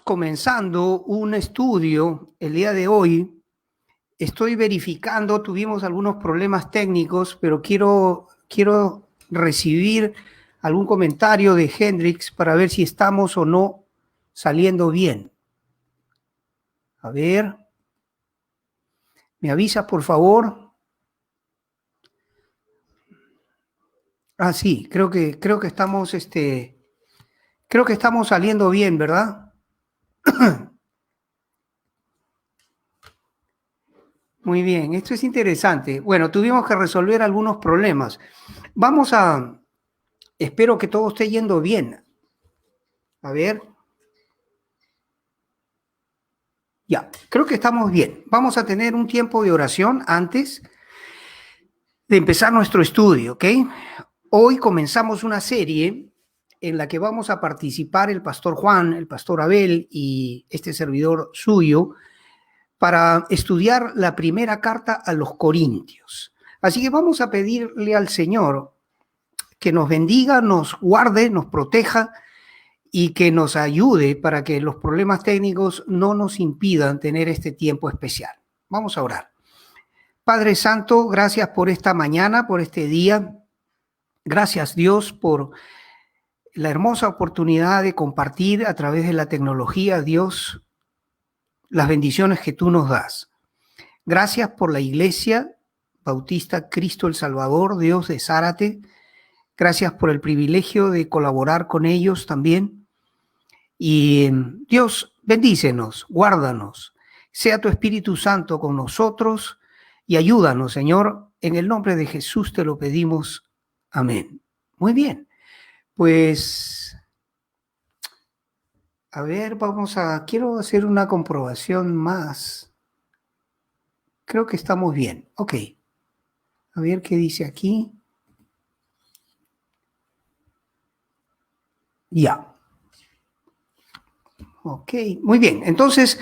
comenzando un estudio el día de hoy. Estoy verificando, tuvimos algunos problemas técnicos, pero quiero recibir algún comentario de Hendrix para ver si estamos o no saliendo bien. A ver, ¿me avisas, por favor? Ah, sí, creo que estamos, creo que estamos saliendo bien, ¿verdad? Muy bien, esto es interesante. Bueno, tuvimos que resolver algunos problemas. Espero que todo esté yendo bien. A ver. Ya, creo que estamos bien. Vamos a tener un tiempo de oración antes de empezar nuestro estudio, ¿ok? Hoy comenzamos una serie en la que vamos a participar el pastor Juan, el pastor Abel y este servidor suyo para estudiar la primera carta a los Corintios. Así que vamos a pedirle al Señor que nos bendiga, nos guarde, nos proteja y que nos ayude para que los problemas técnicos no nos impidan tener este tiempo especial. Vamos a orar. Padre Santo, gracias por esta mañana, por este día. Gracias, Dios, por la hermosa oportunidad de compartir a través de la tecnología, Dios, las bendiciones que tú nos das. Gracias por la Iglesia Bautista Cristo el Salvador, Dios de Zárate. Gracias por el privilegio de colaborar con ellos también. Y Dios, bendícenos, guárdanos. Sea tu Espíritu Santo con nosotros y ayúdanos, Señor. En el nombre de Jesús te lo pedimos. Amén. Muy bien. Pues, a ver, quiero hacer una comprobación más. Creo que estamos bien. Ok. A ver qué dice aquí. Ya. Ok, muy bien. Entonces,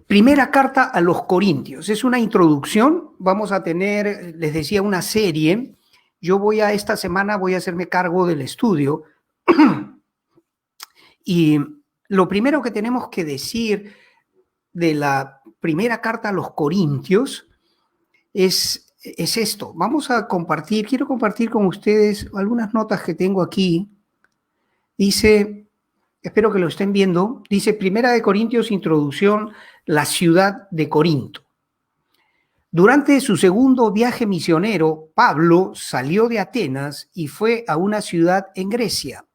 primera carta a los Corintios. Es una introducción. Vamos a tener, les decía, una serie. Esta semana voy a hacerme cargo del estudio. Y lo primero que tenemos que decir de la primera carta a los Corintios es esto. Quiero compartir con ustedes algunas notas que tengo aquí. Dice, espero que lo estén viendo, dice Primera de Corintios, introducción, la ciudad de Corinto. Durante su segundo viaje misionero, Pablo salió de Atenas y fue a una ciudad en Grecia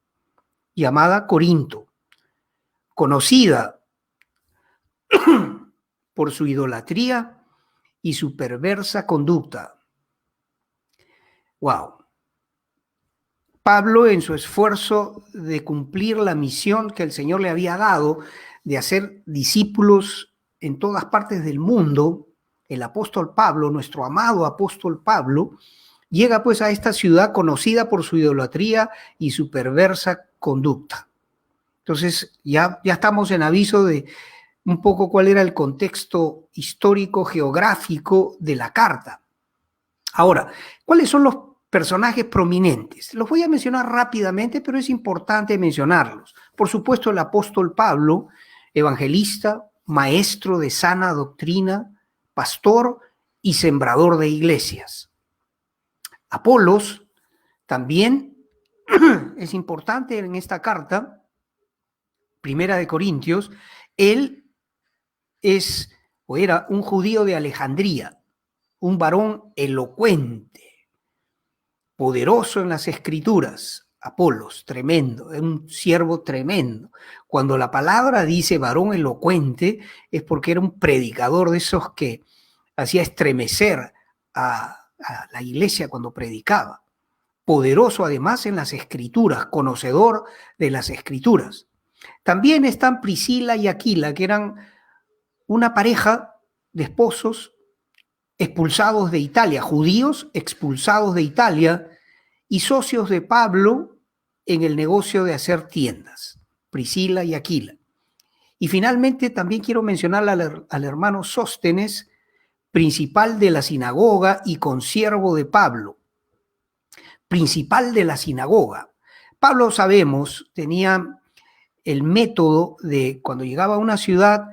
llamada Corinto, conocida por su idolatría y su perversa conducta. Wow. Pablo, en su esfuerzo de cumplir la misión que el Señor le había dado, de hacer discípulos en todas partes del mundo, el apóstol Pablo, nuestro amado apóstol Pablo, llega pues a esta ciudad conocida por su idolatría y su perversa conducta. Entonces ya estamos en aviso de un poco cuál era el contexto histórico, geográfico de la carta. Ahora, ¿cuáles son los personajes prominentes? Los voy a mencionar rápidamente, pero es importante mencionarlos. Por supuesto, el apóstol Pablo, evangelista, maestro de sana doctrina, pastor y sembrador de iglesias. Apolos también es importante en esta carta, Primera de Corintios. Él era un judío de Alejandría, un varón elocuente, poderoso en las escrituras. Apolos, tremendo, es un siervo tremendo. Cuando la palabra dice varón elocuente, es porque era un predicador de esos que hacía estremecer a la iglesia cuando predicaba. Poderoso además en las escrituras, conocedor de las escrituras. También están Priscila y Aquila, que eran una pareja de esposos expulsados de Italia, judíos expulsados de Italia y socios de Pablo en el negocio de hacer tiendas, Priscila y Aquila. Y finalmente también quiero mencionar al hermano Sóstenes, principal de la sinagoga y consiervo de Pablo, principal de la sinagoga. Pablo, sabemos, tenía el método de cuando llegaba a una ciudad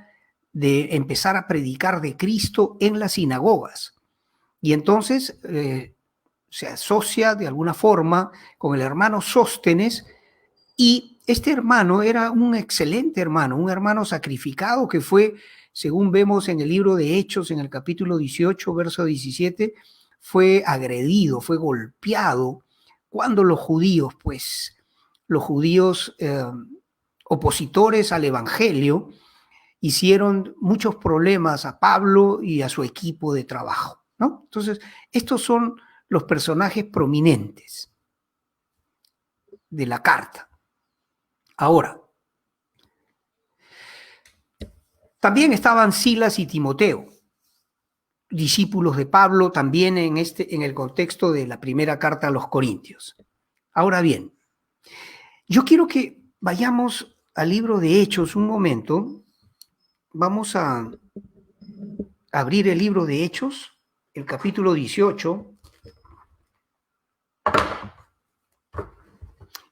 de empezar a predicar de Cristo en las sinagogas. Y entonces se asocia de alguna forma con el hermano Sóstenes, y este hermano era un excelente hermano, un hermano sacrificado que fue, según vemos en el libro de Hechos, en el capítulo 18, verso 17, fue agredido, fue golpeado cuando los judíos, opositores al evangelio, hicieron muchos problemas a Pablo y a su equipo de trabajo, ¿no? Entonces, estos son los personajes prominentes de la carta. Ahora, también estaban Silas y Timoteo, discípulos de Pablo, también en el contexto de la primera carta a los Corintios. Ahora bien, yo quiero que vayamos al libro de Hechos un momento. Vamos a abrir el libro de Hechos, el capítulo 18,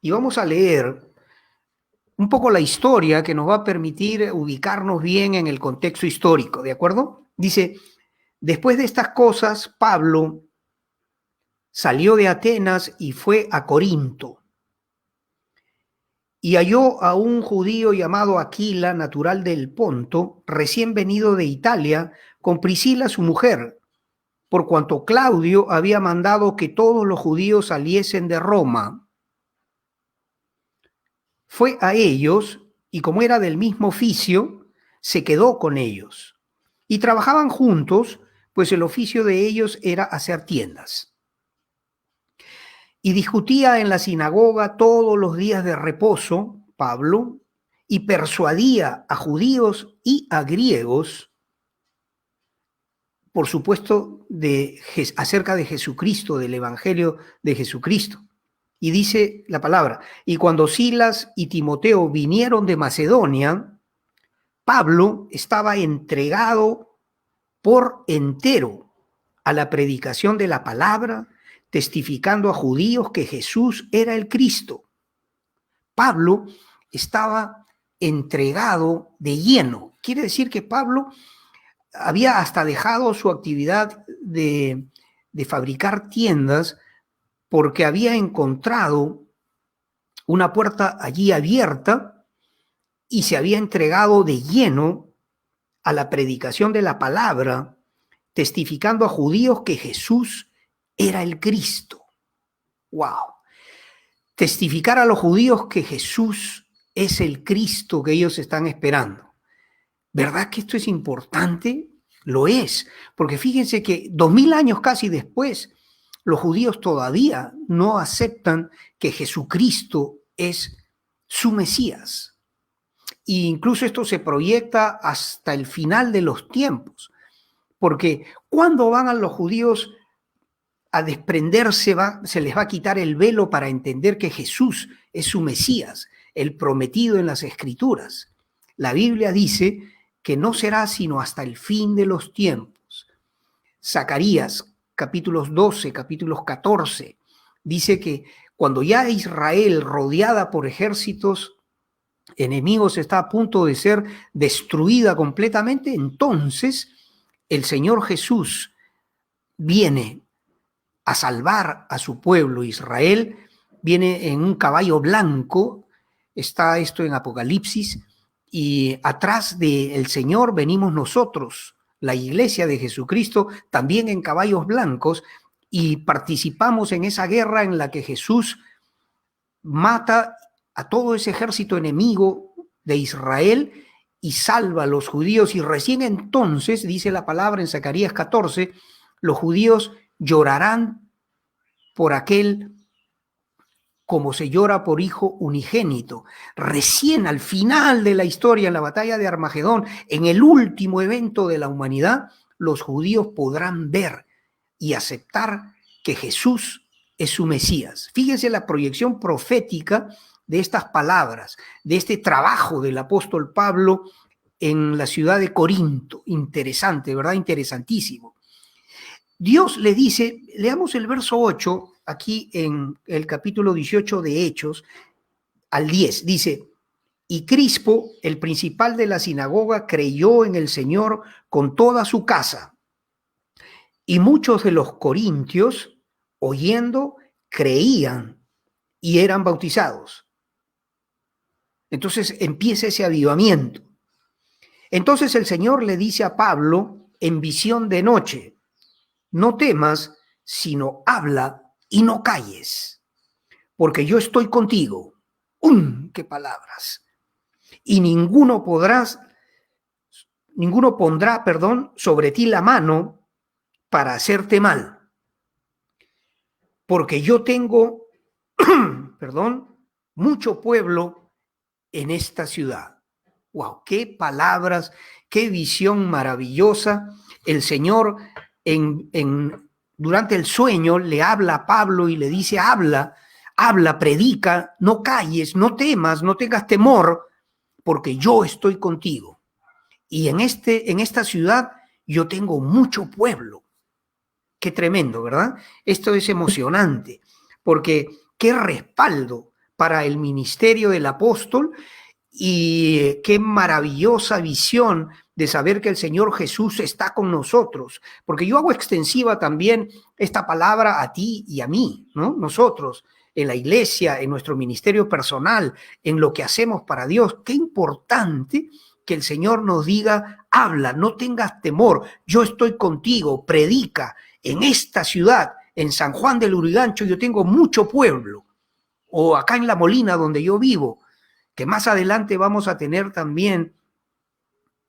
y vamos a leer un poco la historia que nos va a permitir ubicarnos bien en el contexto histórico, ¿de acuerdo? Dice, después de estas cosas, Pablo salió de Atenas y fue a Corinto, y halló a un judío llamado Aquila, natural del Ponto, recién venido de Italia, con Priscila su mujer, por cuanto Claudio había mandado que todos los judíos saliesen de Roma. Fue a ellos, y como era del mismo oficio, se quedó con ellos. Y trabajaban juntos, pues el oficio de ellos era hacer tiendas. Y discutía en la sinagoga todos los días de reposo, Pablo, y persuadía a judíos y a griegos, por supuesto, acerca de Jesucristo, del Evangelio de Jesucristo. Y dice la palabra, y cuando Silas y Timoteo vinieron de Macedonia, Pablo estaba entregado por entero a la predicación de la palabra, testificando a judíos que Jesús era el Cristo. Pablo estaba entregado de lleno. Quiere decir que Pablo había hasta dejado su actividad de fabricar tiendas porque había encontrado una puerta allí abierta y se había entregado de lleno a la predicación de la palabra, testificando a judíos que Jesús era el Cristo. ¡Wow! Testificar a los judíos que Jesús es el Cristo que ellos están esperando. ¿Verdad que esto es importante? Lo es, porque fíjense que 2000 años casi después, los judíos todavía no aceptan que Jesucristo es su Mesías. E incluso esto se proyecta hasta el final de los tiempos, porque ¿cuándo van a los judíos a desprenderse, se les va a quitar el velo para entender que Jesús es su Mesías, el prometido en las Escrituras? La Biblia dice que no será sino hasta el fin de los tiempos. Zacarías, capítulos 12, capítulos 14, dice que cuando ya Israel, rodeada por ejércitos enemigos, está a punto de ser destruida completamente, entonces el Señor Jesús viene a salvar a su pueblo Israel, viene en un caballo blanco, está esto en Apocalipsis, y atrás del Señor venimos nosotros, la iglesia de Jesucristo, también en caballos blancos, y participamos en esa guerra en la que Jesús mata a todo ese ejército enemigo de Israel y salva a los judíos. Y recién entonces, dice la palabra en Zacarías 14, los judíos llorarán por aquel como se llora por hijo unigénito. Recién al final de la historia, en la batalla de Armagedón, en el último evento de la humanidad, los judíos podrán ver y aceptar que Jesús es su Mesías. Fíjense la proyección profética de estas palabras, de este trabajo del apóstol Pablo en la ciudad de Corinto. Interesante, ¿verdad? Interesantísimo. Dios le dice, leamos el verso 8, aquí en el capítulo 18 de Hechos, al 10, dice, Y Crispo, el principal de la sinagoga, creyó en el Señor con toda su casa. Y muchos de los corintios, oyendo, creían y eran bautizados. Entonces empieza ese avivamiento. Entonces el Señor le dice a Pablo en visión de noche: no temas, sino habla y no calles, porque yo estoy contigo. ¡Qué palabras! Y ninguno pondrá, sobre ti la mano para hacerte mal, porque yo tengo, mucho pueblo en esta ciudad. ¡Wow! ¡Qué palabras! ¡Qué visión maravillosa! El Señor durante el sueño le habla a Pablo y le dice: habla, predica, no calles, no temas, no tengas temor, porque yo estoy contigo. Y en esta ciudad yo tengo mucho pueblo. Qué tremendo, ¿verdad? Esto es emocionante, porque qué respaldo para el ministerio del apóstol y qué maravillosa visión de saber que el Señor Jesús está con nosotros, porque yo hago extensiva también esta palabra a ti y a mí, ¿no? Nosotros, en la iglesia, en nuestro ministerio personal, en lo que hacemos para Dios. Qué importante que el Señor nos diga: habla, no tengas temor, yo estoy contigo, predica. En esta ciudad, en San Juan del Lurigancho, yo tengo mucho pueblo, o acá en La Molina, donde yo vivo, que más adelante vamos a tener también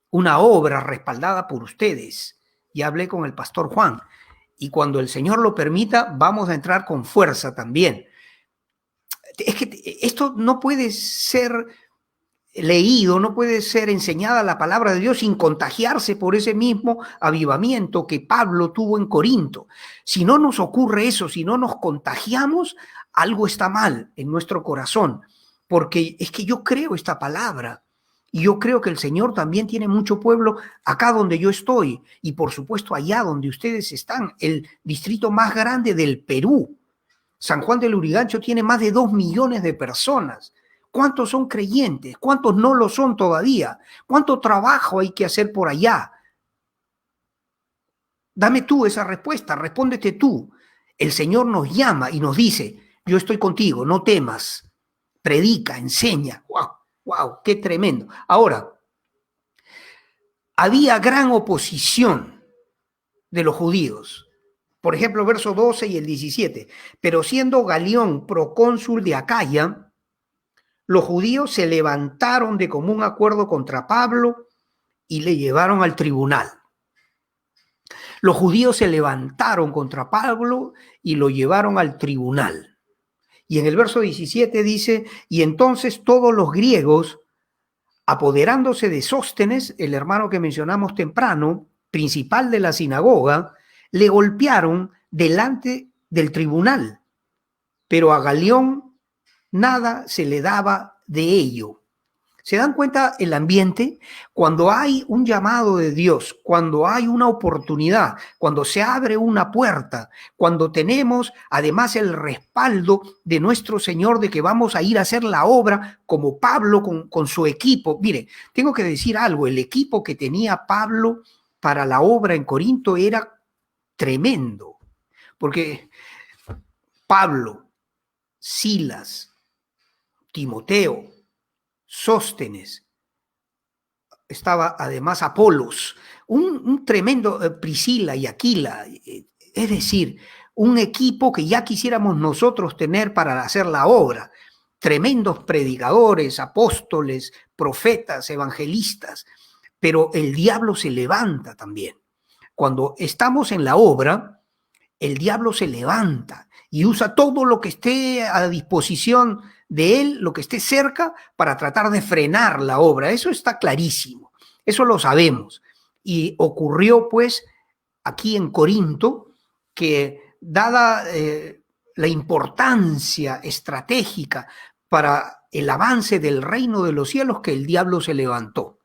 una obra respaldada por ustedes. Ya hablé con el pastor Juan, y cuando el Señor lo permita, vamos a entrar con fuerza también. Es que esto no puede ser leído, no puede ser enseñada la palabra de Dios sin contagiarse por ese mismo avivamiento que Pablo tuvo en Corinto. Si no nos ocurre eso, si no nos contagiamos, algo está mal en nuestro corazón, porque es que yo creo esta palabra y yo creo que el Señor también tiene mucho pueblo acá donde yo estoy y por supuesto allá donde ustedes están, el distrito más grande del Perú. San Juan del Lurigancho tiene más de 2 millones de personas. ¿Cuántos son creyentes? ¿Cuántos no lo son todavía? ¿Cuánto trabajo hay que hacer por allá? Dame tú esa respuesta, respóndete tú. El Señor nos llama y nos dice: yo estoy contigo, no temas, predica, enseña. ¡Wow! ¡Wow! ¡Qué tremendo! Ahora, había gran oposición de los judíos. Por ejemplo, verso 12 y el 17. Pero siendo Galión procónsul de Acaya, los judíos se levantaron de común acuerdo contra Pablo y le llevaron al tribunal. Los judíos se levantaron contra Pablo y lo llevaron al tribunal. Y en el verso 17 dice: y entonces todos los griegos, apoderándose de Sóstenes, el hermano que mencionamos temprano, principal de la sinagoga, le golpearon delante del tribunal. Pero a Galión nada se le daba de ello. ¿Se dan cuenta el ambiente? Cuando hay un llamado de Dios, cuando hay una oportunidad, cuando se abre una puerta, cuando tenemos además el respaldo de nuestro Señor de que vamos a ir a hacer la obra como Pablo con su equipo. Mire, tengo que decir algo: el equipo que tenía Pablo para la obra en Corinto era tremendo, porque Pablo, Silas, Timoteo, Sóstenes, estaba además Apolos, un tremendo Priscila y Aquila, es decir, un equipo que ya quisiéramos nosotros tener para hacer la obra. Tremendos predicadores, apóstoles, profetas, evangelistas, pero el diablo se levanta también. Cuando estamos en la obra, el diablo se levanta y usa todo lo que esté a disposición de él, lo que esté cerca, para tratar de frenar la obra. Eso está clarísimo, eso lo sabemos. Y ocurrió pues aquí en Corinto que, dada la importancia estratégica para el avance del reino de los cielos, que el diablo se levantó,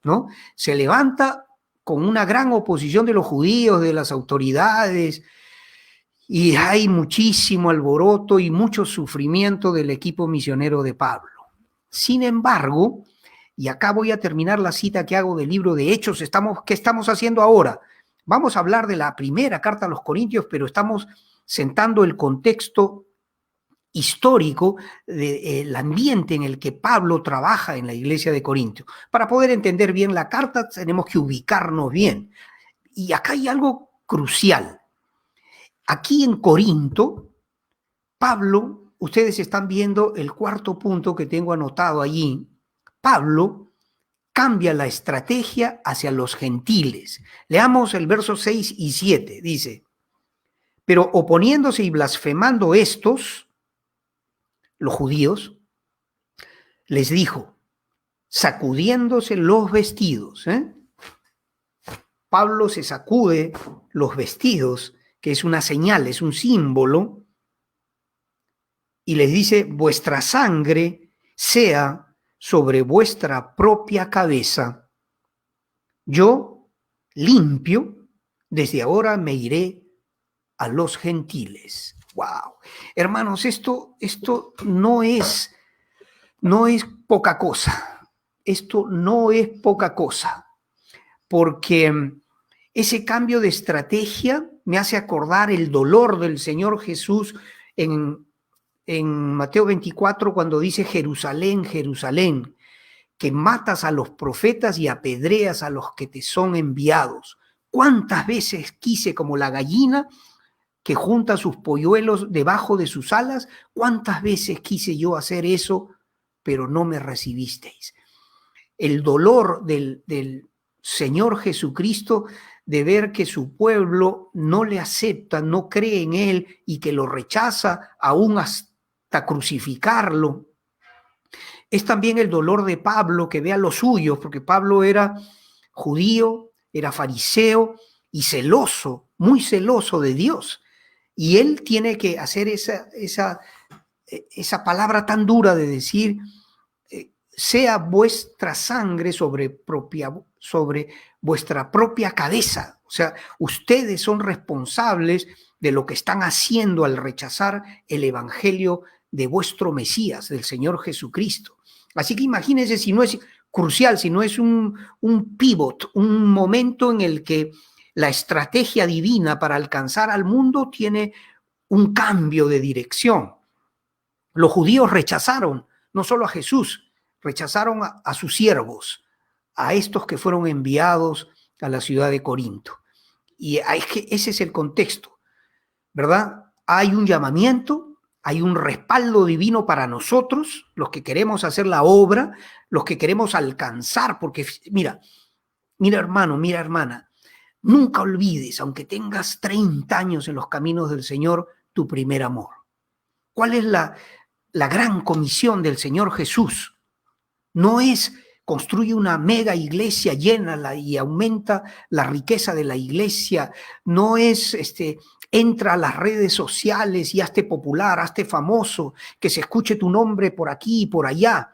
¿no? Se levanta con una gran oposición de los judíos, de las autoridades, y hay muchísimo alboroto y mucho sufrimiento del equipo misionero de Pablo. Sin embargo, y acá voy a terminar la cita que hago del libro de Hechos, ¿qué estamos haciendo ahora? Vamos a hablar de la primera carta a los Corintios, pero estamos sentando el contexto histórico del ambiente en el que Pablo trabaja en la iglesia de Corinto. Para poder entender bien la carta tenemos que ubicarnos bien. Y acá hay algo crucial. Aquí en Corinto, Pablo, ustedes están viendo el cuarto punto que tengo anotado allí. Pablo cambia la estrategia hacia los gentiles. Leamos el verso 6 y 7. Dice, pero oponiéndose y blasfemando estos, los judíos, les dijo, sacudiéndose los vestidos. Pablo se sacude los vestidos, que es una señal, es un símbolo, y les dice, vuestra sangre sea sobre vuestra propia cabeza. Yo, limpio, desde ahora me iré a los gentiles. Wow. Hermanos, esto no es poca cosa. Esto no es poca cosa. Porque ese cambio de estrategia me hace acordar el dolor del Señor Jesús en Mateo 24 cuando dice Jerusalén, Jerusalén, que matas a los profetas y apedreas a los que te son enviados. ¿Cuántas veces quise como la gallina que junta sus polluelos debajo de sus alas? ¿Cuántas veces quise yo hacer eso, pero no me recibisteis? El dolor del Señor Jesucristo de ver que su pueblo no le acepta, no cree en él y que lo rechaza aún hasta crucificarlo. Es también el dolor de Pablo que ve a los suyos, porque Pablo era judío, era fariseo y celoso, muy celoso de Dios. Y él tiene que hacer esa palabra tan dura de decir, sea vuestra sangre sobre vuestra propia cabeza. O sea, ustedes son responsables de lo que están haciendo al rechazar el evangelio de vuestro Mesías, del Señor Jesucristo. Así que imagínense si no es crucial, si no es un pivot, un momento en el que la estrategia divina para alcanzar al mundo tiene un cambio de dirección. Los judíos rechazaron no solo a Jesús, rechazaron a sus siervos, a estos que fueron enviados a la ciudad de Corinto. Y es que ese es el contexto, ¿verdad? Hay un llamamiento, hay un respaldo divino para nosotros, los que queremos hacer la obra, los que queremos alcanzar, porque mira hermano, mira hermana, nunca olvides, aunque tengas 30 años en los caminos del Señor, tu primer amor. ¿Cuál es la gran comisión del Señor Jesús? No es construye una mega iglesia, llénala y aumenta la riqueza de la iglesia. No es entra a las redes sociales y hazte popular, hazte famoso, que se escuche tu nombre por aquí y por allá.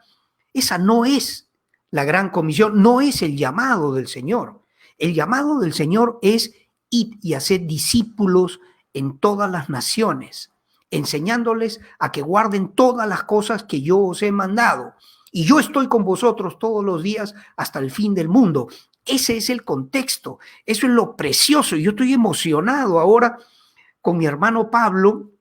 Esa no es la gran comisión, no es el llamado del Señor. El llamado del Señor es id y hacer discípulos en todas las naciones, enseñándoles a que guarden todas las cosas que yo os he mandado. Y yo estoy con vosotros todos los días hasta el fin del mundo. Ese es el contexto. Eso es lo precioso. Yo estoy emocionado ahora con mi hermano Pablo,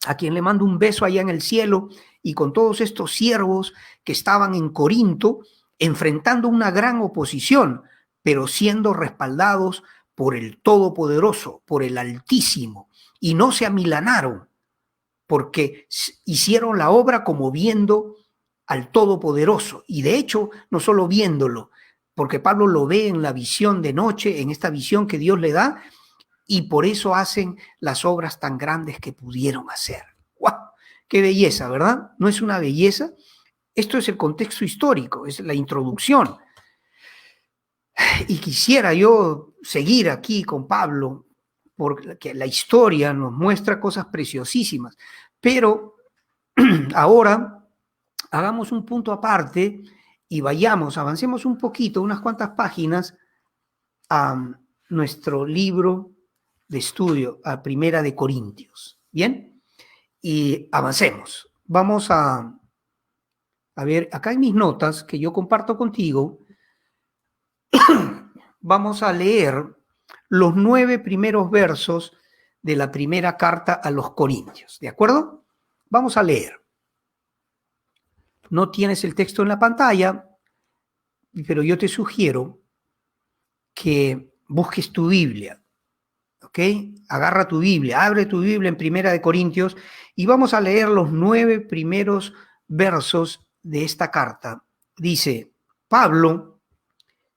a quien le mando un beso allá en el cielo, y con todos estos siervos que estaban en Corinto enfrentando una gran oposición, pero siendo respaldados por el Todopoderoso, por el Altísimo. Y no se amilanaron, porque hicieron la obra como viendo al Todopoderoso. Y de hecho, no solo viéndolo, porque Pablo lo ve en la visión de noche, en esta visión que Dios le da, y por eso hacen las obras tan grandes que pudieron hacer. ¡Wow! ¡Qué belleza!, ¿verdad? ¿No es una belleza? Esto es el contexto histórico, es la introducción. Y quisiera yo seguir aquí con Pablo, porque la historia nos muestra cosas preciosísimas. Pero ahora hagamos un punto aparte y avancemos un poquito, unas cuantas páginas, a nuestro libro de estudio, a Primera de Corintios. ¿Bien? Y avancemos. Vamos a A ver, acá en mis notas que yo comparto contigo, vamos a leer los 9 primeros versos de la primera carta a los Corintios, ¿de acuerdo? Vamos a leer. No tienes el texto en la pantalla, pero yo te sugiero que busques tu Biblia, ¿ok? Agarra tu Biblia, abre tu Biblia en Primera de Corintios y vamos a leer los 9 primeros versos de esta carta. Dice, Pablo,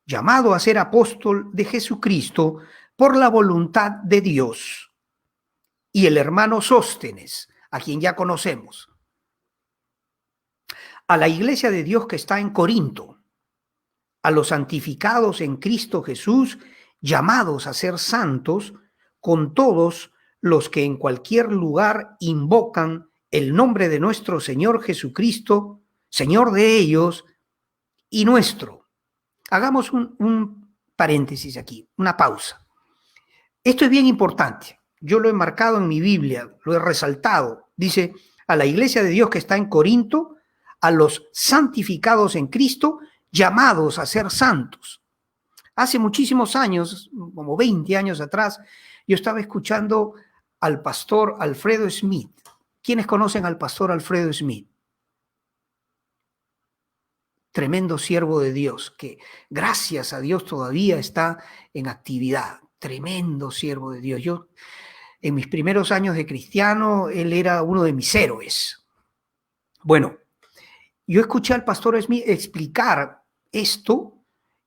llamado a ser apóstol de Jesucristo por la voluntad de Dios, y el hermano Sóstenes, a quien ya conocemos, a la iglesia de Dios que está en Corinto, a los santificados en Cristo Jesús, llamados a ser santos, con todos los que en cualquier lugar invocan el nombre de nuestro Señor Jesucristo, Señor de ellos y nuestro. Hagamos un paréntesis aquí, una pausa. Esto es bien importante. Yo lo he marcado en mi Biblia, lo he resaltado. Dice, a la iglesia de Dios que está en Corinto, a los santificados en Cristo, llamados a ser santos. Hace muchísimos años, como 20 años atrás, yo estaba escuchando al pastor Alfredo Smith. ¿Quiénes conocen al pastor Alfredo Smith? Tremendo siervo de Dios, que gracias a Dios todavía está en actividad. Tremendo siervo de Dios. Yo, en mis primeros años de cristiano, él era uno de mis héroes. Bueno, yo escuché al pastor Smith explicar esto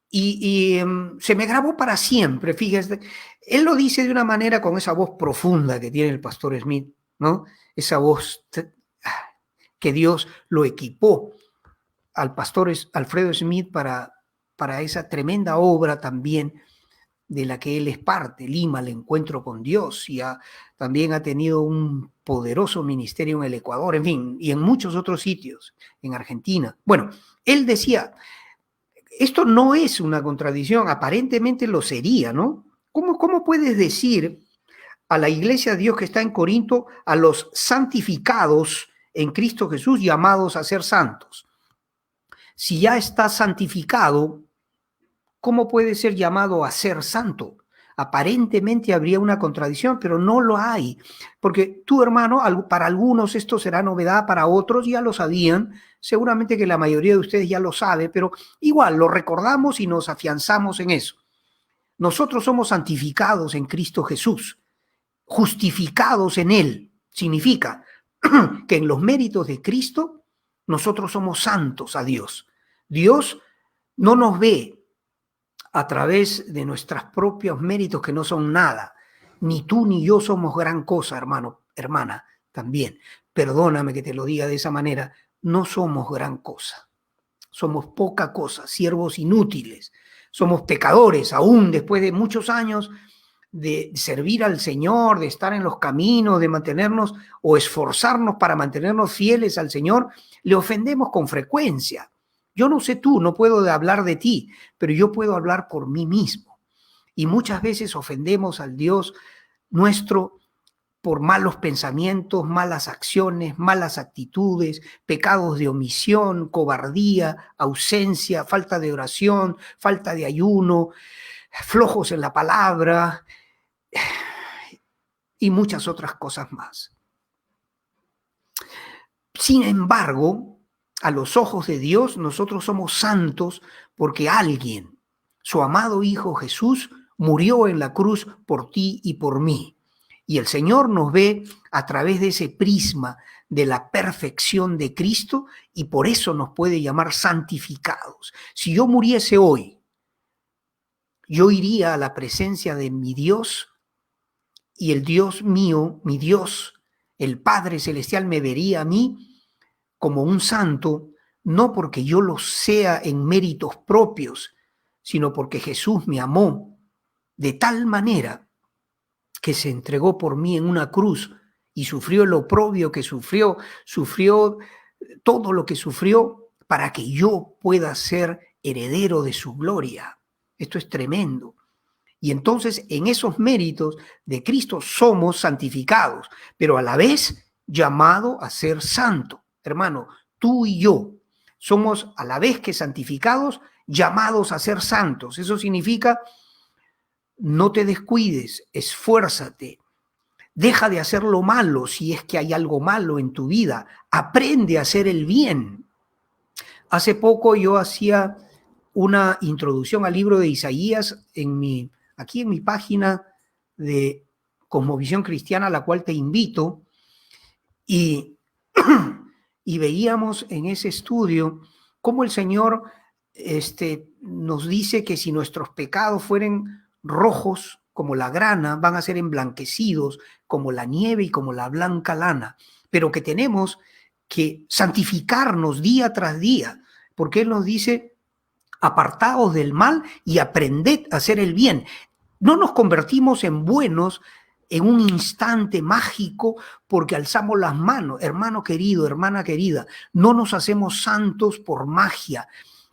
y se me grabó para siempre, fíjese. Él lo dice de una manera con esa voz profunda que tiene el pastor Smith, ¿no? Esa voz que Dios lo equipó al pastor Alfredo Smith para esa tremenda obra también de la que él es parte, Lima, el encuentro con Dios, y también ha tenido un poderoso ministerio en el Ecuador, en fin, y en muchos otros sitios, en Argentina. Bueno, él decía, esto no es una contradicción, aparentemente lo sería, ¿no? ¿Cómo puedes decir a la iglesia de Dios que está en Corinto, a los santificados en Cristo Jesús, llamados a ser santos? Si ya está santificado, ¿cómo puede ser llamado a ser santo? Aparentemente habría una contradicción, pero no lo hay. Porque tú, hermano, para algunos esto será novedad, para otros ya lo sabían. Seguramente que la mayoría de ustedes ya lo sabe, pero igual lo recordamos y nos afianzamos en eso. Nosotros somos santificados en Cristo Jesús, justificados en Él. Significa que en los méritos de Cristo nosotros somos santos a Dios. Dios no nos ve a través de nuestros propios méritos que no son nada. Ni tú ni yo somos gran cosa, hermano, hermana, también. Perdóname que te lo diga de esa manera, no somos gran cosa. Somos poca cosa, siervos inútiles. Somos pecadores, aún después de muchos años de servir al Señor, de estar en los caminos, de mantenernos o esforzarnos para mantenernos fieles al Señor, le ofendemos con frecuencia. Yo no sé tú, no puedo hablar de ti, pero yo puedo hablar por mí mismo. Y muchas veces ofendemos al Dios nuestro por malos pensamientos, malas acciones, malas actitudes, pecados de omisión, cobardía, ausencia, falta de oración, falta de ayuno, flojos en la palabra y muchas otras cosas más. Sin embargo, a los ojos de Dios, nosotros somos santos porque alguien, su amado Hijo Jesús, murió en la cruz por ti y por mí. Y el Señor nos ve a través de ese prisma de la perfección de Cristo y por eso nos puede llamar santificados. Si yo muriese hoy, yo iría a la presencia de mi Dios y el Dios mío, mi Dios, el Padre Celestial, me vería a mí como un santo, no porque yo lo sea en méritos propios, sino porque Jesús me amó de tal manera que se entregó por mí en una cruz y sufrió el oprobio que sufrió todo lo que sufrió para que yo pueda ser heredero de su gloria. Esto es tremendo. Y entonces en esos méritos de Cristo somos santificados, pero a la vez llamado a ser santo. Hermano, tú y yo somos a la vez que santificados, llamados a ser santos. Eso significa, no te descuides, esfuérzate, deja de hacer lo malo si es que hay algo malo en tu vida, aprende a hacer el bien. Hace poco yo hacía una introducción al libro de Isaías aquí en mi página de Cosmovisión Cristiana, a la cual te invito, y veíamos en ese estudio cómo el Señor nos dice que si nuestros pecados fueren rojos como la grana, van a ser emblanquecidos como la nieve y como la blanca lana, pero que tenemos que santificarnos día tras día, porque Él nos dice, apartaos del mal y aprended a hacer el bien. No nos convertimos en buenos en un instante mágico porque alzamos las manos. Hermano querido, hermana querida, no nos hacemos santos por magia.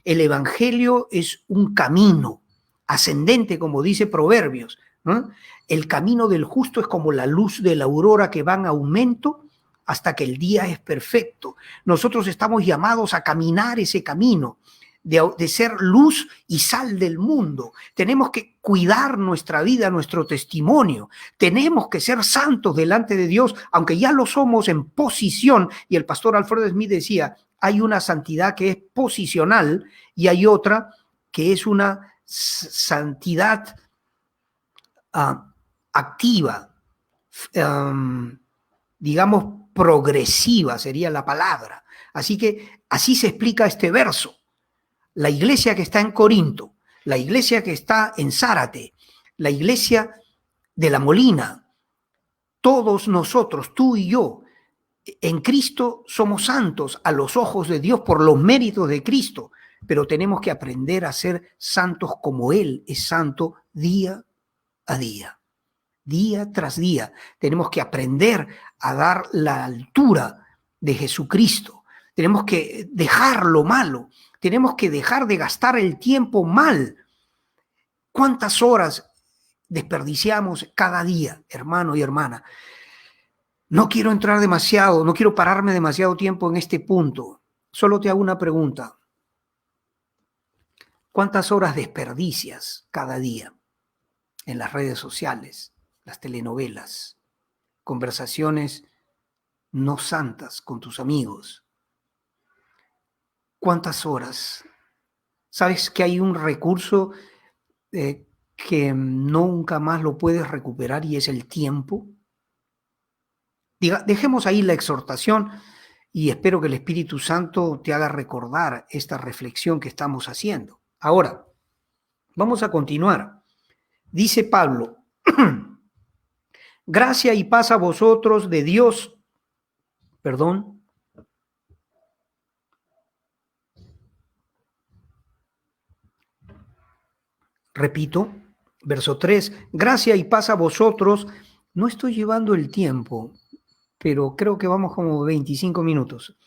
El evangelio es un camino ascendente, como dice Proverbios, ¿no? El camino del justo es como la luz de la aurora que va en aumento hasta que el día es perfecto. Nosotros estamos llamados a caminar ese camino, de ser luz y sal del mundo. Tenemos que cuidar nuestra vida, nuestro testimonio. Tenemos que ser santos delante de Dios, aunque ya lo somos en posición. Y el pastor Alfredo Smith decía, hay una santidad que es posicional y hay otra que es una santidad activa, digamos progresiva sería la palabra. Así que así se explica este verso. La iglesia que está en Corinto, la iglesia que está en Zárate, la iglesia de La Molina, todos nosotros, tú y yo, en Cristo somos santos a los ojos de Dios por los méritos de Cristo, pero tenemos que aprender a ser santos como Él es santo día a día, día tras día. Tenemos que aprender a dar la altura de Jesucristo. Tenemos que dejar lo malo. Tenemos que dejar de gastar el tiempo mal. ¿Cuántas horas desperdiciamos cada día, hermano y hermana? No quiero entrar demasiado, no quiero pararme demasiado tiempo en este punto. Solo te hago una pregunta. ¿Cuántas horas desperdicias cada día en las redes sociales, las telenovelas, conversaciones no santas con tus amigos? ¿Cuántas horas? ¿Sabes que hay un recurso que nunca más lo puedes recuperar y es el tiempo? Dejemos ahí la exhortación y espero que el Espíritu Santo te haga recordar esta reflexión que estamos haciendo. Ahora, vamos a continuar. Dice Pablo, gracia y paz a vosotros de Dios, repito, verso 3, gracia y paz a vosotros. No estoy llevando el tiempo, pero creo que vamos como 25 minutos.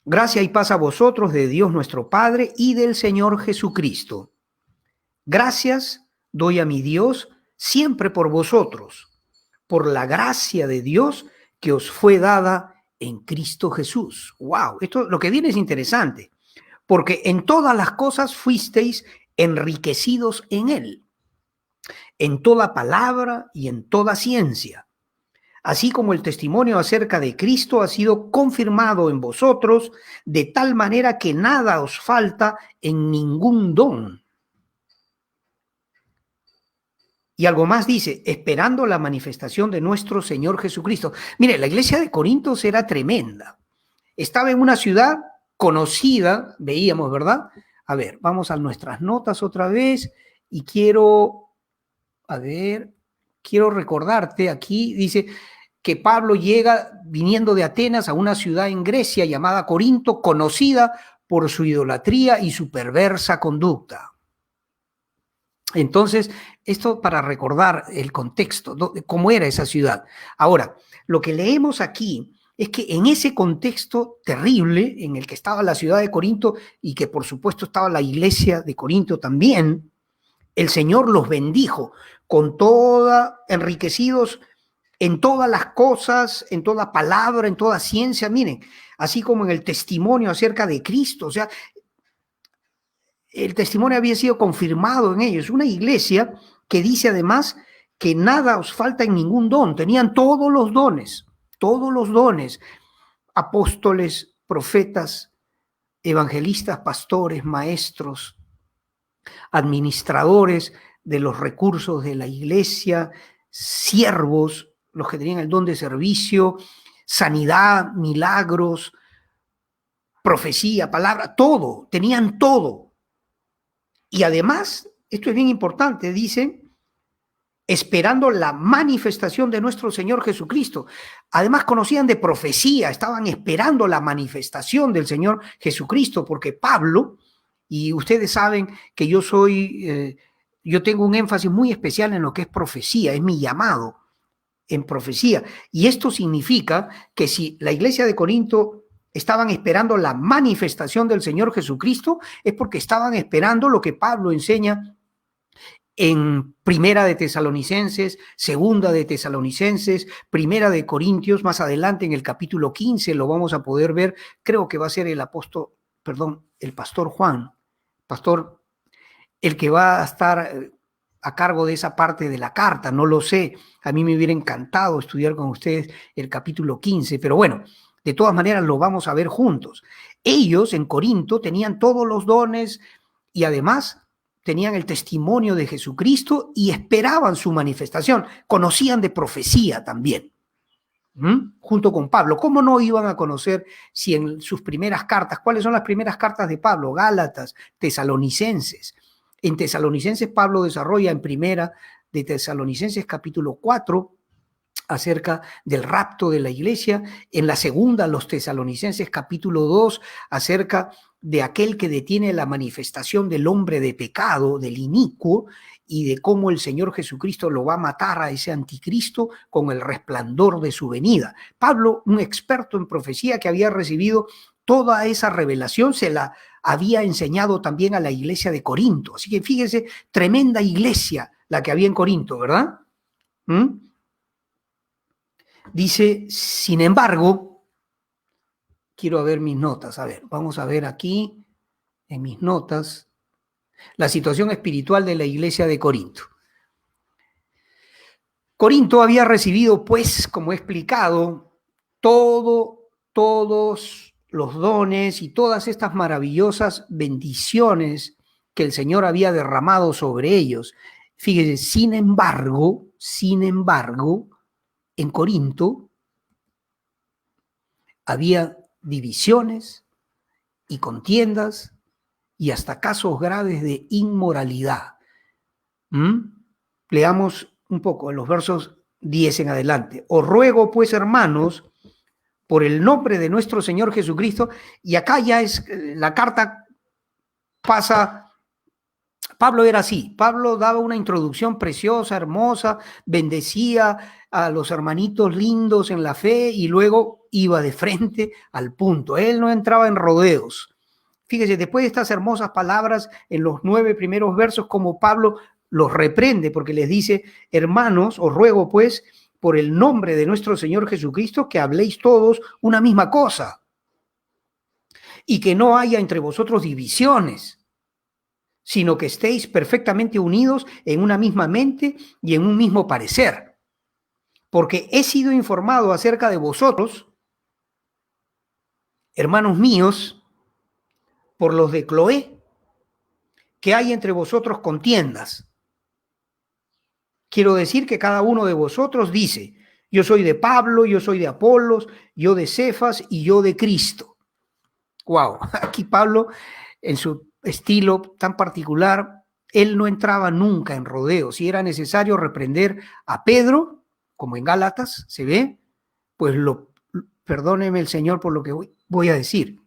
Gracia y paz a vosotros de Dios nuestro Padre y del Señor Jesucristo. Gracias doy a mi Dios siempre por vosotros, por la gracia de Dios que os fue dada en Cristo Jesús. ¡Wow! Esto, lo que viene es interesante, porque en todas las cosas fuisteis enriquecidos en Él, en toda palabra y en toda ciencia, así como el testimonio acerca de Cristo ha sido confirmado en vosotros, de tal manera que nada os falta en ningún don. Y algo más dice, esperando la manifestación de nuestro Señor Jesucristo. Mire, la iglesia de Corintios era tremenda. Estaba en una ciudad conocida, veíamos, ¿verdad? A ver, vamos a nuestras notas otra vez y quiero recordarte aquí, dice que Pablo llega viniendo de Atenas a una ciudad en Grecia llamada Corinto, conocida por su idolatría y su perversa conducta. Entonces, esto para recordar el contexto, cómo era esa ciudad. Ahora, lo que leemos aquí es que en ese contexto terrible en el que estaba la ciudad de Corinto y que por supuesto estaba la iglesia de Corinto también, el Señor los bendijo con toda, enriquecidos en todas las cosas, en toda palabra, en toda ciencia, miren, así como en el testimonio acerca de Cristo. O sea, el testimonio había sido confirmado en ellos. Una iglesia que dice además que nada os falta en ningún don. Tenían todos los dones, apóstoles, profetas, evangelistas, pastores, maestros, administradores de los recursos de la iglesia, siervos, los que tenían el don de servicio, sanidad, milagros, profecía, palabra, todo, tenían todo. Y además, esto es bien importante, dice, esperando la manifestación de nuestro Señor Jesucristo. Además, conocían de profecía, estaban esperando la manifestación del Señor Jesucristo, porque Pablo, y ustedes saben que yo tengo un énfasis muy especial en lo que es profecía, es mi llamado en profecía. Y esto significa que si la iglesia de Corinto estaban esperando la manifestación del Señor Jesucristo, es porque estaban esperando lo que Pablo enseña en Primera de Tesalonicenses, Segunda de Tesalonicenses, Primera de Corintios, más adelante en el capítulo 15 lo vamos a poder ver. Creo que va a ser el pastor Juan, el que va a estar a cargo de esa parte de la carta, no lo sé. A mí me hubiera encantado estudiar con ustedes el capítulo 15, pero bueno, de todas maneras lo vamos a ver juntos. Ellos en Corinto tenían todos los dones y además tenían el testimonio de Jesucristo y esperaban su manifestación. Conocían de profecía también, junto con Pablo. ¿Cómo no iban a conocer si en sus primeras cartas, cuáles son las primeras cartas de Pablo? Gálatas, Tesalonicenses. En Tesalonicenses Pablo desarrolla en Primera de Tesalonicenses capítulo 4 acerca del rapto de la iglesia. En la segunda, los Tesalonicenses capítulo 2, acerca de aquel que detiene la manifestación del hombre de pecado, del inicuo, y de cómo el Señor Jesucristo lo va a matar a ese anticristo con el resplandor de su venida. Pablo, un experto en profecía que había recibido toda esa revelación, se la había enseñado también a la iglesia de Corinto. Así que fíjense, tremenda iglesia la que había en Corinto, ¿verdad? Dice, sin embargo, quiero ver mis notas. A ver, vamos a ver aquí en mis notas la situación espiritual de la iglesia de Corinto. Corinto había recibido, pues, como he explicado, todos los dones y todas estas maravillosas bendiciones que el Señor había derramado sobre ellos. Fíjese, sin embargo, en Corinto había divisiones y contiendas y hasta casos graves de inmoralidad. Leamos un poco en los versos 10 en adelante. Os ruego, pues, hermanos, por el nombre de nuestro Señor Jesucristo, y acá ya es la carta pasa. Pablo era así, Pablo daba una introducción preciosa, hermosa, bendecía a los hermanitos lindos en la fe y luego iba de frente al punto. Él no entraba en rodeos. Fíjese, después de estas hermosas palabras en los 9 primeros versos, como Pablo los reprende porque les dice, hermanos, os ruego pues por el nombre de nuestro Señor Jesucristo que habléis todos una misma cosa y que no haya entre vosotros divisiones, sino que estéis perfectamente unidos en una misma mente y en un mismo parecer. Porque he sido informado acerca de vosotros, hermanos míos, por los de Cloé, que hay entre vosotros contiendas. Quiero decir que cada uno de vosotros dice, yo soy de Pablo, yo soy de Apolos, yo de Cefas y yo de Cristo. Wow, aquí Pablo, en su estilo tan particular, él no entraba nunca en rodeos. Si era necesario reprender a Pedro, como en Gálatas se ve, pues perdóneme el Señor por lo que voy a decir.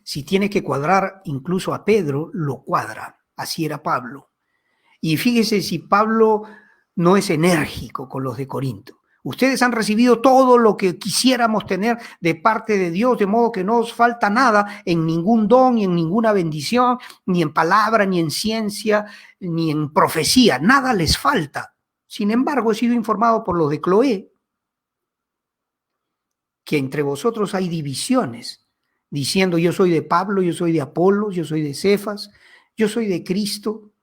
Si tiene que cuadrar incluso a Pedro, lo cuadra. Así era Pablo. Y fíjese si Pablo no es enérgico con los de Corinto. Ustedes han recibido todo lo que quisiéramos tener de parte de Dios, de modo que no os falta nada en ningún don, ni en ninguna bendición, ni en palabra, ni en ciencia, ni en profecía. Nada les falta. Sin embargo, he sido informado por los de Cloé que entre vosotros hay divisiones, diciendo yo soy de Pablo, yo soy de Apolos, yo soy de Cefas, yo soy de Cristo.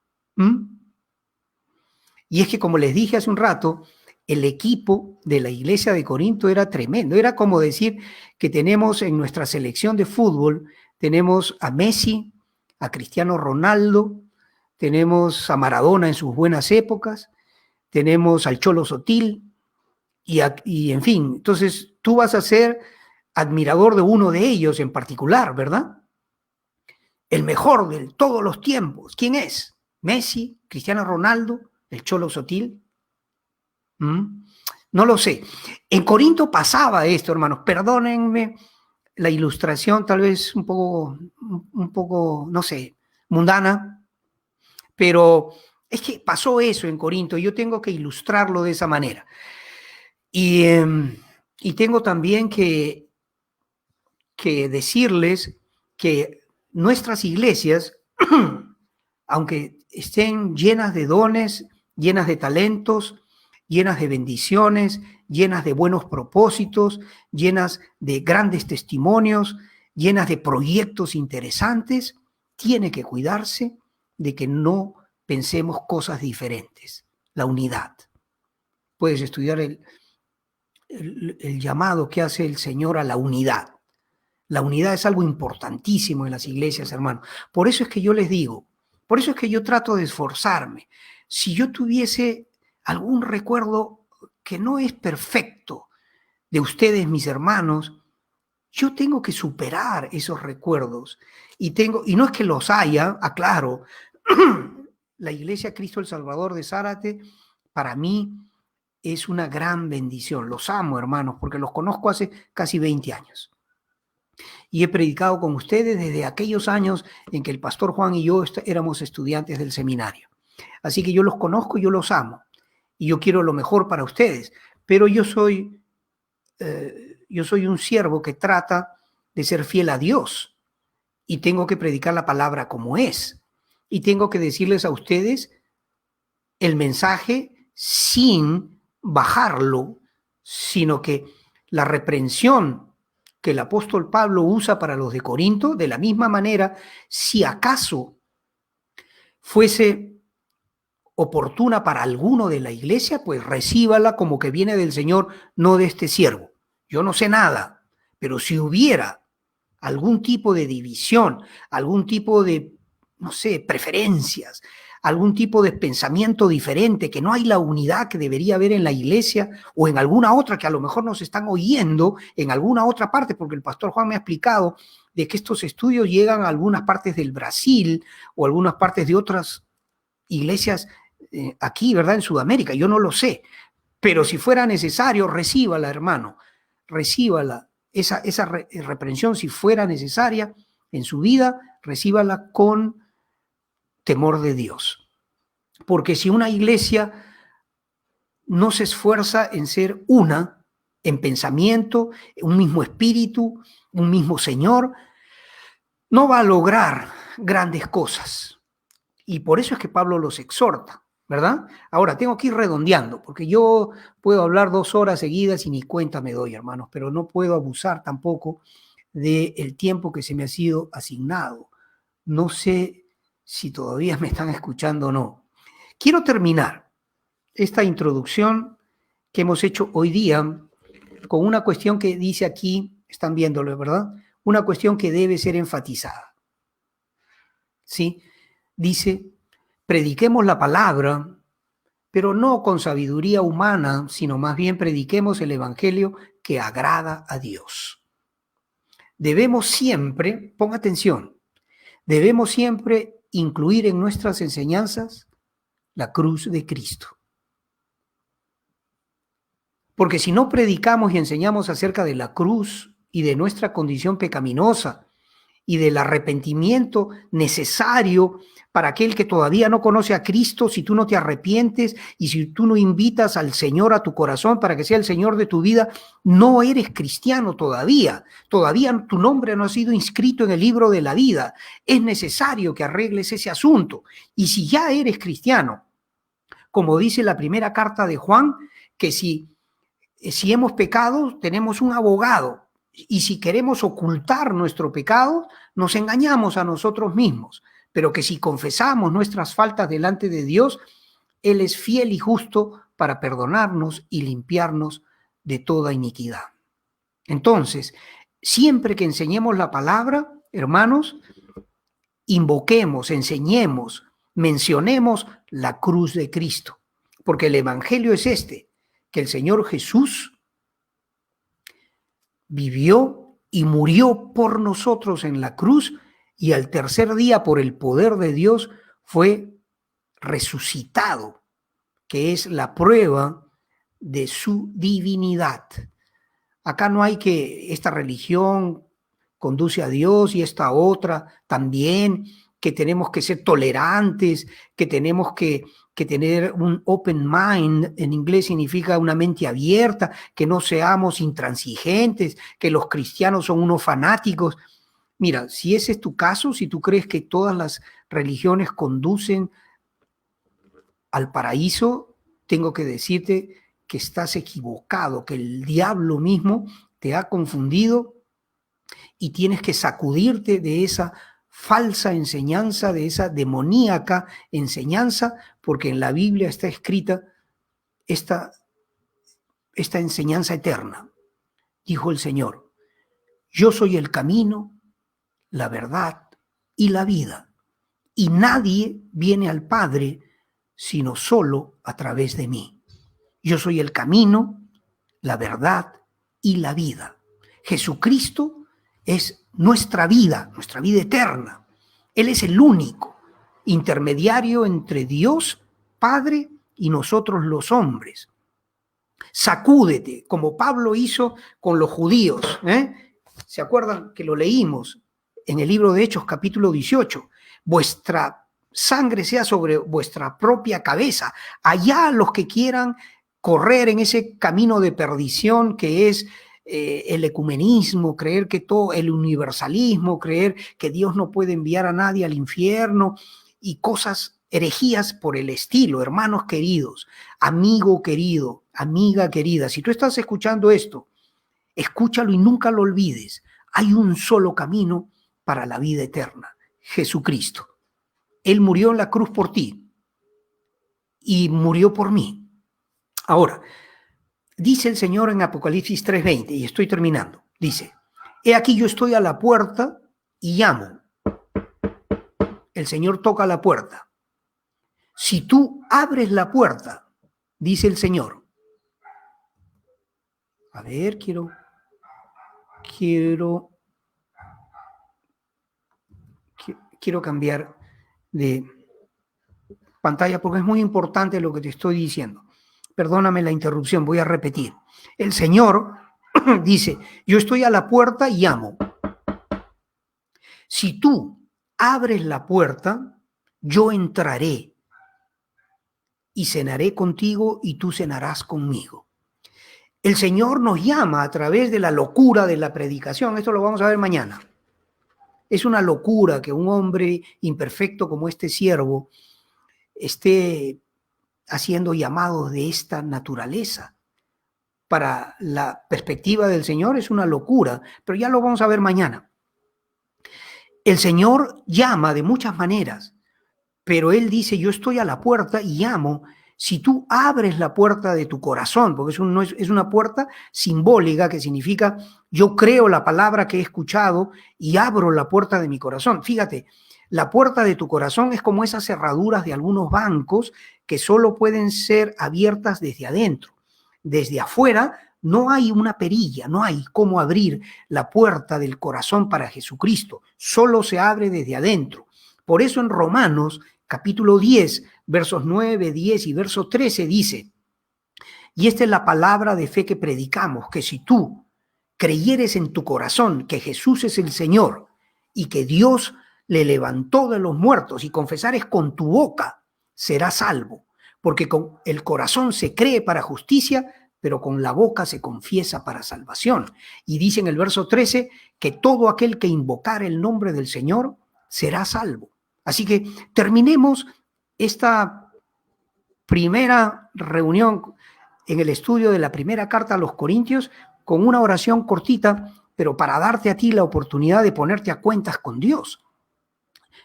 Y es que, como les dije hace un rato, el equipo de la iglesia de Corinto era tremendo. Era como decir que tenemos en nuestra selección de fútbol, tenemos a Messi, a Cristiano Ronaldo, tenemos a Maradona en sus buenas épocas, tenemos al Cholo Sotil, y en fin, entonces tú vas a ser admirador de uno de ellos en particular, ¿verdad? El mejor de todos los tiempos. ¿Quién es? ¿Messi? ¿Cristiano Ronaldo? ¿El Cholo Sotil? No lo sé. En Corinto pasaba esto, hermanos. Perdónenme la ilustración, tal vez un poco, no sé, mundana, pero es que pasó eso en Corinto. Yo tengo que ilustrarlo de esa manera. Y tengo también que decirles que nuestras iglesias, aunque estén llenas de dones, llenas de talentos, llenas de bendiciones, llenas de buenos propósitos, llenas de grandes testimonios, llenas de proyectos interesantes, tiene que cuidarse de que no pensemos cosas diferentes. La unidad. Puedes estudiar el llamado que hace el Señor a la unidad. La unidad es algo importantísimo en las iglesias, hermano. Por eso es que yo les digo, por eso es que yo trato de esforzarme. Si yo tuviese algún recuerdo que no es perfecto de ustedes, mis hermanos, yo tengo que superar esos recuerdos. Y no es que los haya, aclaro, la Iglesia Cristo el Salvador de Zárate, para mí, es una gran bendición. Los amo, hermanos, porque los conozco hace casi 20 años. Y he predicado con ustedes desde aquellos años en que el pastor Juan y yo éramos estudiantes del seminario. Así que yo los conozco y yo los amo. Y yo quiero lo mejor para ustedes. Pero yo soy un siervo que trata de ser fiel a Dios. Y tengo que predicar la palabra como es. Y tengo que decirles a ustedes el mensaje sin bajarlo, sino que la reprensión que el apóstol Pablo usa para los de Corinto, de la misma manera, si acaso fuese oportuna para alguno de la iglesia, pues recíbala como que viene del Señor, no de este siervo. Yo no sé nada, pero si hubiera algún tipo de división, algún tipo de, no sé, preferencias, algún tipo de pensamiento diferente, que no hay la unidad que debería haber en la iglesia o en alguna otra que a lo mejor nos están oyendo en alguna otra parte, porque el pastor Juan me ha explicado de que estos estudios llegan a algunas partes del Brasil o algunas partes de otras iglesias aquí, ¿verdad? En Sudamérica, yo no lo sé, pero si fuera necesario, recíbala, hermano, recíbala, esa reprensión, si fuera necesaria en su vida, recíbala con temor de Dios. Porque si una iglesia no se esfuerza en ser una, en pensamiento, un mismo espíritu, un mismo Señor, no va a lograr grandes cosas. Y por eso es que Pablo los exhorta, ¿verdad? Ahora, tengo que ir redondeando, porque yo puedo hablar 2 horas seguidas y ni cuenta me doy, hermanos, pero no puedo abusar tampoco del tiempo que se me ha sido asignado. No sé si todavía me están escuchando o no. Quiero terminar esta introducción que hemos hecho hoy día con una cuestión que dice aquí, están viéndolo, ¿verdad? Una cuestión que debe ser enfatizada. ¿Sí? Dice, prediquemos la palabra, pero no con sabiduría humana, sino más bien prediquemos el evangelio que agrada a Dios. Debemos siempre, ponga atención, debemos siempre incluir en nuestras enseñanzas la cruz de Cristo. Porque si no predicamos y enseñamos acerca de la cruz y de nuestra condición pecaminosa y del arrepentimiento necesario para aquel que todavía no conoce a Cristo, si tú no te arrepientes y si tú no invitas al Señor a tu corazón para que sea el Señor de tu vida, no eres cristiano todavía. Todavía tu nombre no ha sido inscrito en el libro de la vida. Es necesario que arregles ese asunto. Y si ya eres cristiano, como dice la primera carta de Juan, que si hemos pecado, tenemos un abogado. Y si queremos ocultar nuestro pecado, nos engañamos a nosotros mismos. Pero que si confesamos nuestras faltas delante de Dios, Él es fiel y justo para perdonarnos y limpiarnos de toda iniquidad. Entonces, siempre que enseñemos la palabra, hermanos, invoquemos, enseñemos, mencionemos la cruz de Cristo. Porque el evangelio es este, que el Señor Jesús vivió y murió por nosotros en la cruz y al tercer día por el poder de Dios fue resucitado, que es la prueba de su divinidad. Acá no hay que esta religión conduce a Dios y esta otra también, que tenemos que ser tolerantes, que tenemos que tener un open mind, en inglés significa una mente abierta, que no seamos intransigentes, que los cristianos son unos fanáticos. Mira, si ese es tu caso, si tú crees que todas las religiones conducen al paraíso, tengo que decirte que estás equivocado, que el diablo mismo te ha confundido y tienes que sacudirte de esa falsa enseñanza, de esa demoníaca enseñanza, porque en la Biblia está escrita esta enseñanza eterna. Dijo el Señor: yo soy el camino, la verdad y la vida, y nadie viene al Padre sino solo a través de mí. Yo soy el camino, la verdad y la vida. Jesucristo es nuestra vida eterna. Él es el único intermediario entre Dios, Padre, y nosotros los hombres. Sacúdete, como Pablo hizo con los judíos. ¿Se acuerdan que lo leímos en el libro de Hechos, capítulo 18? Vuestra sangre sea sobre vuestra propia cabeza. Allá los que quieran correr en ese camino de perdición que es el ecumenismo, creer que todo, el universalismo, creer que Dios no puede enviar a nadie al infierno y cosas, herejías por el estilo. Hermanos queridos, amigo querido, amiga querida, si tú estás escuchando esto, escúchalo y nunca lo olvides. Hay un solo camino para la vida eterna: Jesucristo. Él murió en la cruz por ti y murió por mí. Ahora, dice el Señor en Apocalipsis 3:20, y estoy terminando, dice: he aquí yo estoy a la puerta y llamo. El Señor toca la puerta. Si tú abres la puerta, dice el Señor. A ver, quiero cambiar de pantalla porque es muy importante lo que te estoy diciendo. Perdóname la interrupción, voy a repetir. El Señor dice: yo estoy a la puerta y llamo. Si tú abres la puerta, yo entraré y cenaré contigo y tú cenarás conmigo. El Señor nos llama a través de la locura de la predicación. Esto lo vamos a ver mañana. Es una locura que un hombre imperfecto como este siervo esté haciendo llamados de esta naturaleza. Para la perspectiva del Señor es una locura, pero ya lo vamos a ver mañana. El Señor llama de muchas maneras, pero Él dice: yo estoy a la puerta y llamo. Si tú abres la puerta de tu corazón, porque es una puerta simbólica que significa yo creo la palabra que he escuchado y abro la puerta de mi corazón. Fíjate, la puerta de tu corazón es como esas cerraduras de algunos bancos que solo pueden ser abiertas desde adentro. Desde afuera no hay una perilla, no hay cómo abrir la puerta del corazón para Jesucristo. Solo se abre desde adentro. Por eso en Romanos capítulo 10, versos 9, 10 y verso 13 dice: y esta es la palabra de fe que predicamos, que si tú creyeres en tu corazón que Jesús es el Señor y que Dios le levantó de los muertos y confesares con tu boca, serás salvo. Porque con el corazón se cree para justicia, pero con la boca se confiesa para salvación. Y dice en el verso 13 que todo aquel que invocare el nombre del Señor será salvo. Así que terminemos esta primera reunión en el estudio de la primera carta a los Corintios con una oración cortita, pero para darte a ti la oportunidad de ponerte a cuentas con Dios.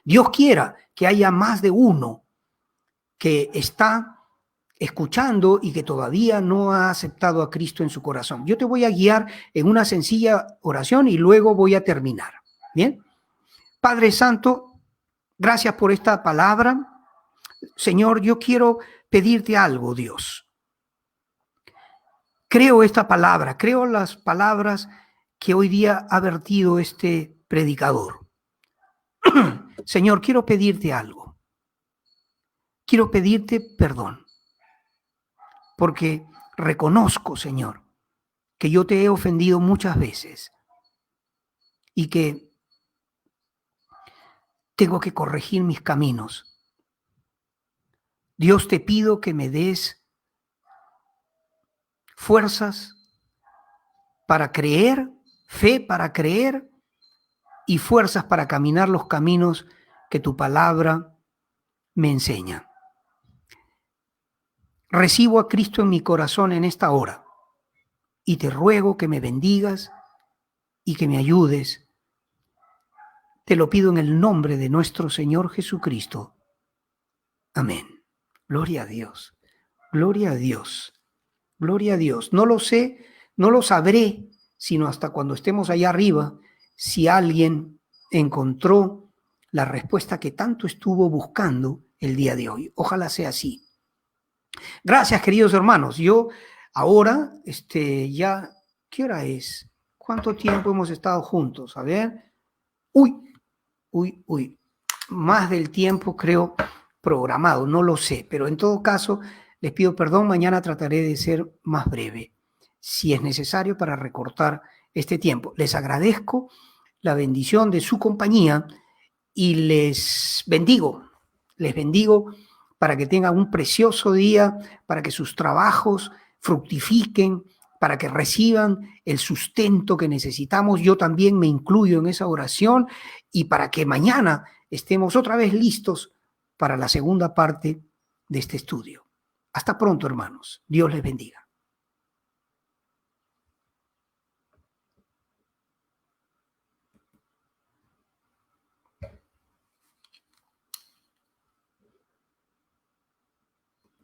Dios quiera que haya más de uno que está escuchando y que todavía no ha aceptado a Cristo en su corazón. Yo te voy a guiar en una sencilla oración y luego voy a terminar. Bien. Padre Santo, gracias por esta palabra. Señor, yo quiero pedirte algo, Dios. Creo esta palabra, creo las palabras que hoy día ha vertido este predicador. Señor, quiero pedirte algo. Quiero pedirte perdón. Porque reconozco, Señor, que yo te he ofendido muchas veces y que tengo que corregir mis caminos. Dios, te pido que me des fuerzas para creer, fe para creer y fuerzas para caminar los caminos que tu palabra me enseña. Recibo a Cristo en mi corazón en esta hora y te ruego que me bendigas y que me ayudes. Te lo pido en el nombre de nuestro Señor Jesucristo. Amén. Gloria a Dios. Gloria a Dios. Gloria a Dios. No lo sé, no lo sabré, sino hasta cuando estemos allá arriba, si alguien encontró la respuesta que tanto estuvo buscando el día de hoy. Ojalá sea así. Gracias, queridos hermanos. Yo ahora, ya, ¿qué hora es? ¿Cuánto tiempo hemos estado juntos? A ver. Uy. Más del tiempo creo programado, no lo sé, pero en todo caso les pido perdón, mañana trataré de ser más breve, si es necesario para recortar este tiempo. Les agradezco la bendición de su compañía y les bendigo para que tengan un precioso día, para que sus trabajos fructifiquen, para que reciban el sustento que necesitamos. Yo también me incluyo en esa oración y para que mañana estemos otra vez listos para la segunda parte de este estudio. Hasta pronto, hermanos. Dios les bendiga.